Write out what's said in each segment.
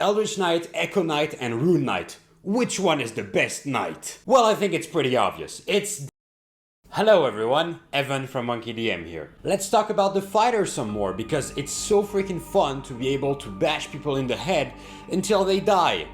Eldritch Knight, Echo Knight, and Rune Knight. Which one is the best knight? Well, I think it's pretty obvious. It's... Hello everyone, Evan from MonkeyDM here. Let's talk about the fighter some more, because it's so freaking fun to be able to bash people in the head until they die.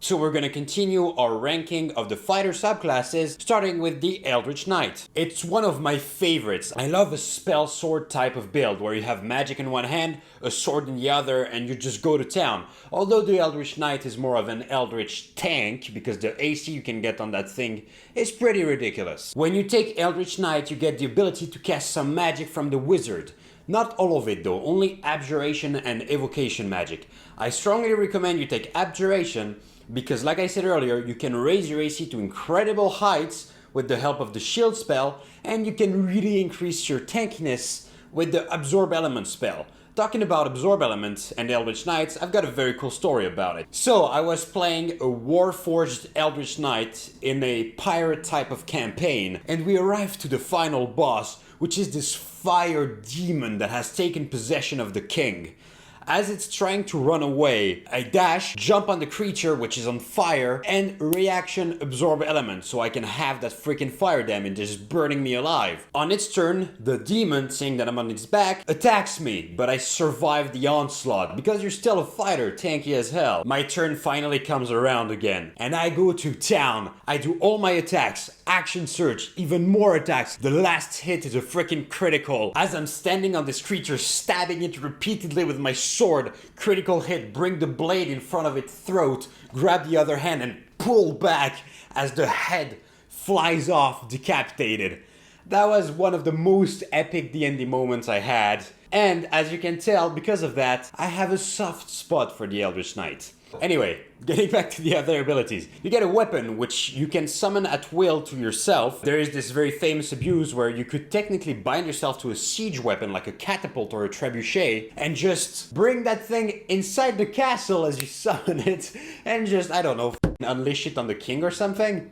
So we're gonna continue our ranking of the fighter subclasses, starting with the Eldritch Knight. It's one of my favorites. I love a spell sword type of build, where you have magic in one hand, a sword in the other, and you just go to town. Although the Eldritch Knight is more of an Eldritch tank, because the AC you can get on that thing is pretty ridiculous. When you take Eldritch Knight, you get the ability to cast some magic from the wizard. Not all of it though, only Abjuration and Evocation magic. I strongly recommend you take Abjuration, because like I said earlier, you can raise your AC to incredible heights with the help of the shield spell, and you can really increase your tankiness with the Absorb Element spell. Talking about Absorb Element and Eldritch Knights, I've got a very cool story about it. So, I was playing a Warforged Eldritch Knight in a pirate type of campaign, and we arrived to the final boss, which is this fire demon that has taken possession of the king. As it's trying to run away, I dash, jump on the creature which is on fire, and reaction Absorb Element, so I can have that freaking fire damage just burning me alive. On its turn, the demon, seeing that I'm on its back, attacks me, but I survive the onslaught, because you're still a fighter, tanky as hell. My turn finally comes around again, and I go to town. I do all my attacks, action surge, even more attacks. The last hit is a freaking critical. As I'm standing on this creature, stabbing it repeatedly with my sword, critical hit, bring the blade in front of its throat, grab the other hand and pull back as the head flies off decapitated. That was one of the most epic D&D moments I had, and as you can tell, because of that, I have a soft spot for the Eldritch Knight. Anyway, getting back to the other abilities. You get a weapon which you can summon at will to yourself. There is this very famous abuse where you could technically bind yourself to a siege weapon like a catapult or a trebuchet and just bring that thing inside the castle as you summon it and just, I don't know, unleash it on the king or something.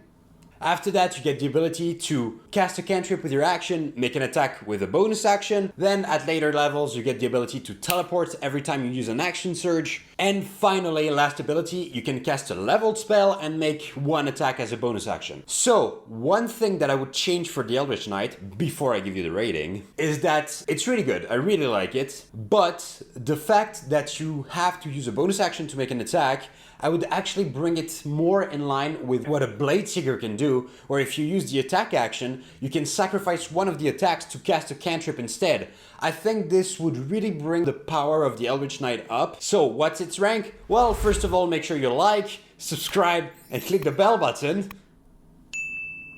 After that, you get the ability to cast a cantrip with your action, make an attack with a bonus action. Then at later levels, you get the ability to teleport every time you use an action surge. And finally, last ability, you can cast a leveled spell and make one attack as a bonus action. So, one thing that I would change for the Eldritch Knight, before I give you the rating, is that it's really good. I really like it. But the fact that you have to use a bonus action to make an attack, I would actually bring it more in line with what a Bladesinger can do, where if you use the attack action, you can sacrifice one of the attacks to cast a cantrip instead. I think this would really bring the power of the Eldritch Knight up. So what's its rank? Well, first of all, make sure you like, subscribe, and click the bell button.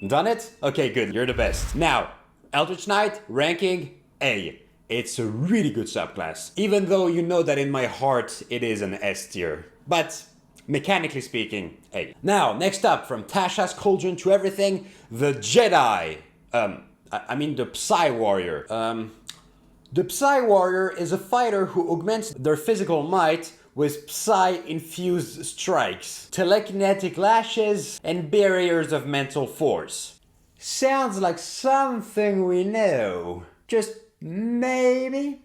Done it? Okay, good, you're the best. Now, Eldritch Knight, ranking A. It's a really good subclass, even though you know that in my heart it is an S tier. But mechanically speaking, A. Now, next up, from Tasha's Cauldron to everything, the Jedi. The Psi Warrior. The Psi Warrior is a fighter who augments their physical might with Psi-infused strikes, telekinetic lashes, and barriers of mental force. Sounds like something we know. Just maybe?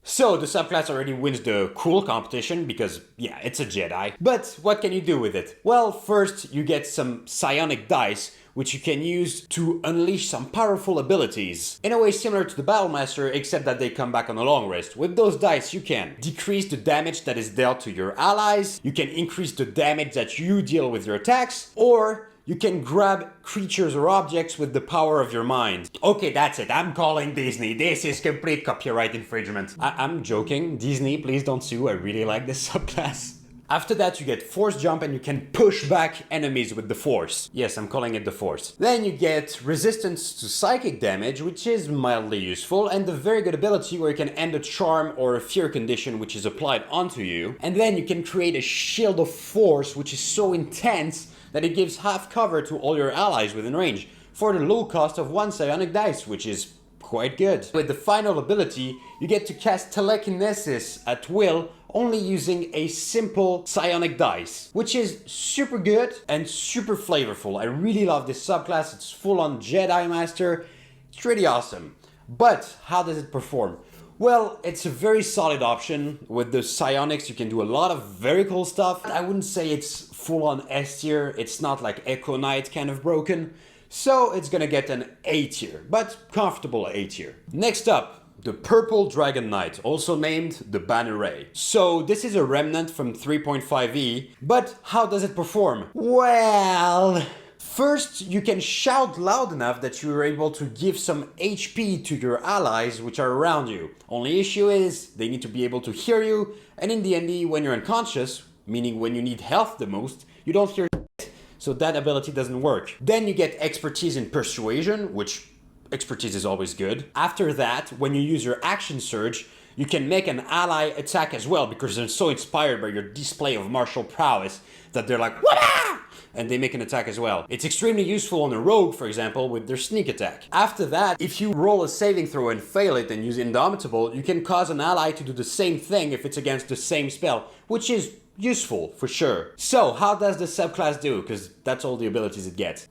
So the subclass already wins the cool competition because, yeah, it's a Jedi. But what can you do with it? Well, first you get some psionic dice, which you can use to unleash some powerful abilities. In a way similar to the Battlemaster, except that they come back on a long rest. With those dice, you can decrease the damage that is dealt to your allies, you can increase the damage that you deal with your attacks, or you can grab creatures or objects with the power of your mind. Okay, that's it. I'm calling Disney. This is complete copyright infringement. I'm joking. Disney, please don't sue. I really like this subclass. After that, you get Force Jump and you can push back enemies with the Force. Yes, I'm calling it the Force. Then you get Resistance to Psychic Damage, which is mildly useful, and a very good ability where you can end a charm or a fear condition which is applied onto you. And then you can create a Shield of Force, which is so intense that it gives half cover to all your allies within range, for the low cost of one psionic dice, which is quite good. With the final ability, you get to cast Telekinesis at will, only using a simple psionic dice, which is super good and super flavorful. I really love this subclass. It's full on Jedi Master. It's really awesome. But how does it perform? Well, it's a very solid option. With the psionics, you can do a lot of very cool stuff. I wouldn't say it's full-on S tier. It's not like Echo Knight kind of broken. So it's gonna get an A tier, but comfortable A tier. Next up, the Purple Dragon Knight, also named the Banneret. So this is a remnant from 3.5e, but how does it perform? Well, first you can shout loud enough that you're able to give some HP to your allies which are around you. Only issue is they need to be able to hear you, and in D&D when you're unconscious, meaning when you need health the most, you don't hear shit, so that ability doesn't work. Then you get expertise in persuasion, which expertise is always good. After that, when you use your action surge, you can make an ally attack as well because they're so inspired by your display of martial prowess that they're like, "Wah!" and they make an attack as well. It's extremely useful on a rogue, for example, with their sneak attack. After that, if you roll a saving throw and fail it and use Indomitable, you can cause an ally to do the same thing if it's against the same spell, which is useful for sure. So, how does the subclass do? Because that's all the abilities it gets.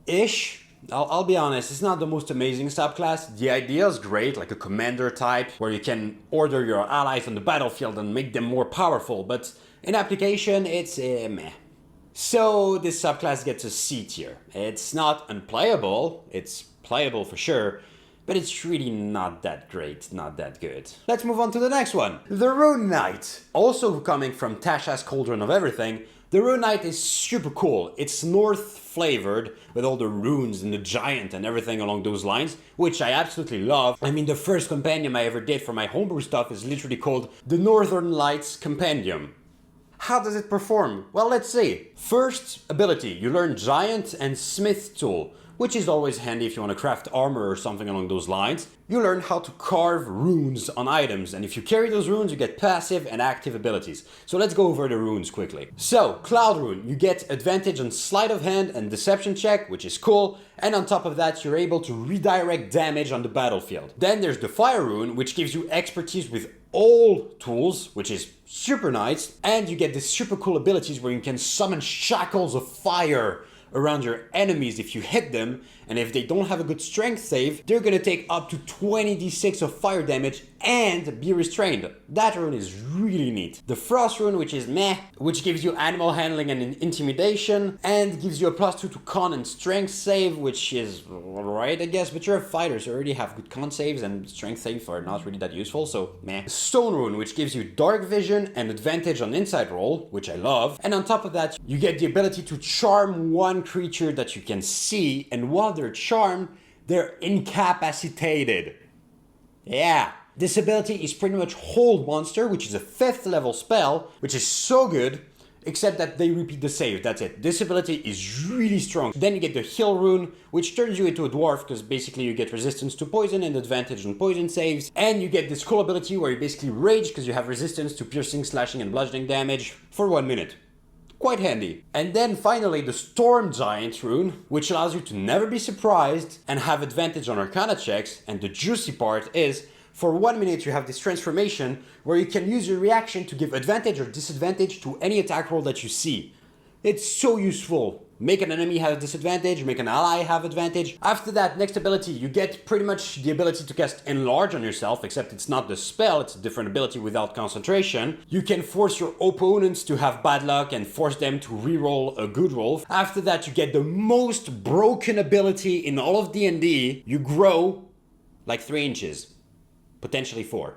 Ish. I'll be honest, it's not the most amazing subclass. The idea is great, like a commander type, where you can order your allies on the battlefield and make them more powerful, but in application, it's meh. So this subclass gets a C tier. It's not unplayable, it's playable for sure, but it's really not that great, not that good. Let's move on to the next one. The Rune Knight. Also coming from Tasha's Cauldron of Everything, the Rune Knight is super cool. It's North flavored with all the runes and the giant and everything along those lines, which I absolutely love. I mean, the first compendium I ever did for my homebrew stuff is literally called the Northern Lights Compendium. How does it perform? Well, let's see. First ability, you learn Giant and Smith Tool, which is always handy if you want to craft armor or something along those lines. You learn how to carve runes on items, and if you carry those runes, you get passive and active abilities. So let's go over the runes quickly. So, Cloud Rune, you get advantage on sleight of hand and deception check, which is cool, and on top of that, you're able to redirect damage on the battlefield. Then there's the Fire Rune, which gives you expertise with all tools, which is super nice, and you get these super cool abilities where you can summon shackles of fire around your enemies if you hit them, and if they don't have a good strength save, they're gonna take up to 20d6 of fire damage and be restrained. That rune is really neat. The Frost rune, which is meh, which gives you animal handling and intimidation, and gives you a +2 to con and strength save, which is alright, I guess, but you're a fighter, so you already have good con saves, and strength saves are not really that useful, so meh. Stone rune, which gives you dark vision and advantage on insight roll, which I love, and on top of that, you get the ability to charm one creature that you can see, and while they're charmed, they're incapacitated. Yeah. This ability is pretty much Hold Monster, which is a 5th level spell, which is so good, except that they repeat the save, that's it. This ability is really strong. Then you get the Heal Rune, which turns you into a dwarf, because basically you get resistance to poison and advantage on poison saves. And you get this cool ability where you basically rage, because you have resistance to piercing, slashing, and bludgeoning damage for 1 minute. Quite handy. And then finally the Storm Giant rune, which allows you to never be surprised and have advantage on Arcana checks, and the juicy part is, for 1 minute you have this transformation where you can use your reaction to give advantage or disadvantage to any attack roll that you see. It's so useful. Make an enemy have disadvantage, make an ally have advantage. After that, next ability, you get pretty much the ability to cast Enlarge on yourself, except it's not the spell, it's a different ability without concentration. You can force your opponents to have bad luck and force them to reroll a good roll. After that, you get the most broken ability in all of D&D. You grow like 3 inches, potentially 4.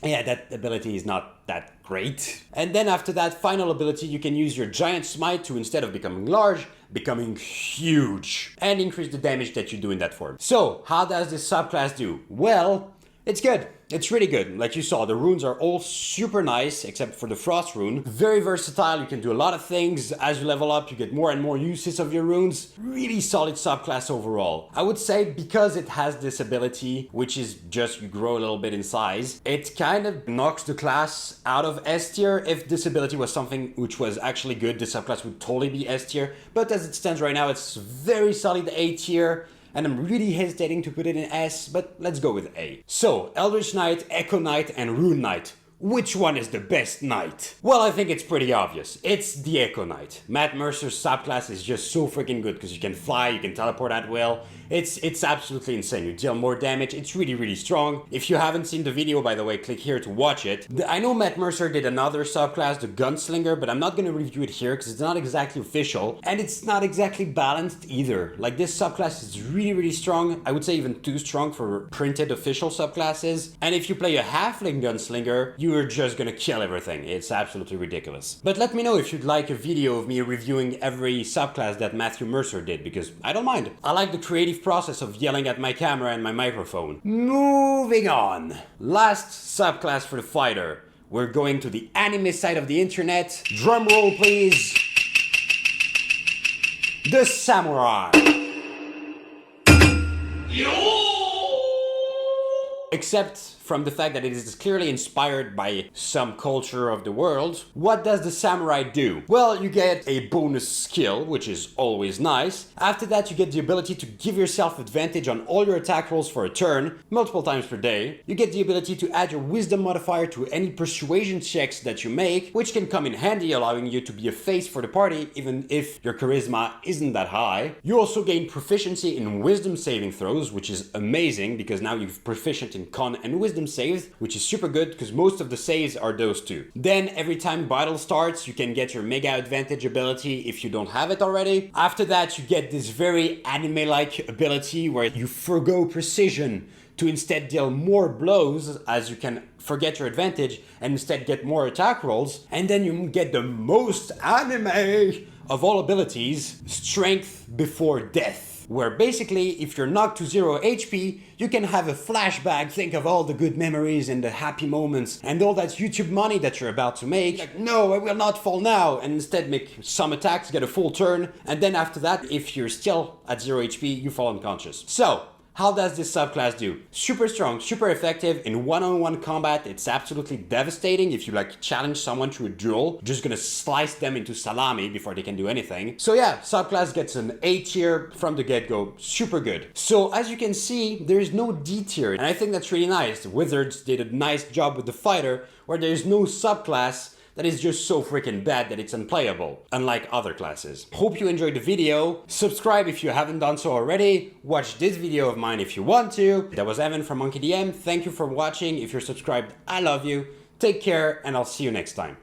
Yeah, that ability is not that great. And then after that final ability, you can use your Giant Smite to, instead of becoming large, becoming huge, and increase the damage that you do in that form. So, how does this subclass do? Well, it's good. It's really good. Like you saw, the runes are all super nice, except for the Frost rune. Very versatile, you can do a lot of things. As you level up, you get more and more uses of your runes. Really solid subclass overall. I would say because it has this ability, which is just you grow a little bit in size, it kind of knocks the class out of S tier. If this ability was something which was actually good, this subclass would totally be S tier. But as it stands right now, it's very solid A tier. And I'm really hesitating to put it in S, but let's go with A. So, Eldritch Knight, Echo Knight, and Rune Knight. Which one is the best knight? Well, I think it's pretty obvious. It's the Echo Knight. Matt Mercer's subclass is just so freaking good because you can fly, you can teleport at will. It's absolutely insane. You deal more damage. It's really, really strong. If you haven't seen the video, by the way, click here to watch it. I know Matt Mercer did another subclass, the Gunslinger, but I'm not going to review it here because it's not exactly official and it's not exactly balanced either. Like, this subclass is really, really strong. I would say even too strong for printed official subclasses. And if you play a Halfling Gunslinger, you're just gonna kill everything. It's absolutely ridiculous. But let me know if you'd like a video of me reviewing every subclass that Matthew Mercer did, because I don't mind. I like the creative process of yelling at my camera and my microphone. Moving on. Last subclass for the fighter. We're going to the anime side of the internet. Drum roll, please. The Samurai. Except from the fact that it is clearly inspired by some culture of the world. What does the samurai do? Well, you get a bonus skill, which is always nice. After that, you get the ability to give yourself advantage on all your attack rolls for a turn, multiple times per day. You get the ability to add your wisdom modifier to any persuasion checks that you make, which can come in handy, allowing you to be a face for the party, even if your charisma isn't that high. You also gain proficiency in wisdom saving throws, which is amazing because now you're proficient in con and wisdom saves, which is super good because most of the saves are those two. Then every time battle starts, you can get your mega advantage ability if you don't have it already. After that, you get this very anime-like ability where you forgo precision to instead deal more blows, as you can forget your advantage and instead get more attack rolls. And then you get the most anime of all abilities, Strength Before Death, where basically, if you're knocked to 0 HP, you can have a flashback, think of all the good memories and the happy moments and all that YouTube money that you're about to make. Like, no, I will not fall now, and instead make some attacks, get a full turn, and then after that, if you're still at 0 HP, you fall unconscious. So, how does this subclass do? Super strong, super effective. In one-on-one combat, it's absolutely devastating. If you like challenge someone to a duel, you're just gonna slice them into salami before they can do anything. So yeah, subclass gets an A tier from the get-go. Super good. So as you can see, there is no D tier, and I think that's really nice. The Wizards did a nice job with the fighter, where there is no subclass that is just so freaking bad that it's unplayable, unlike other classes. Hope you enjoyed the video. Subscribe if you haven't done so already. Watch this video of mine if you want to. That was Evan from MonkeyDM. Thank you for watching. If you're subscribed, I love you. Take care, and I'll see you next time.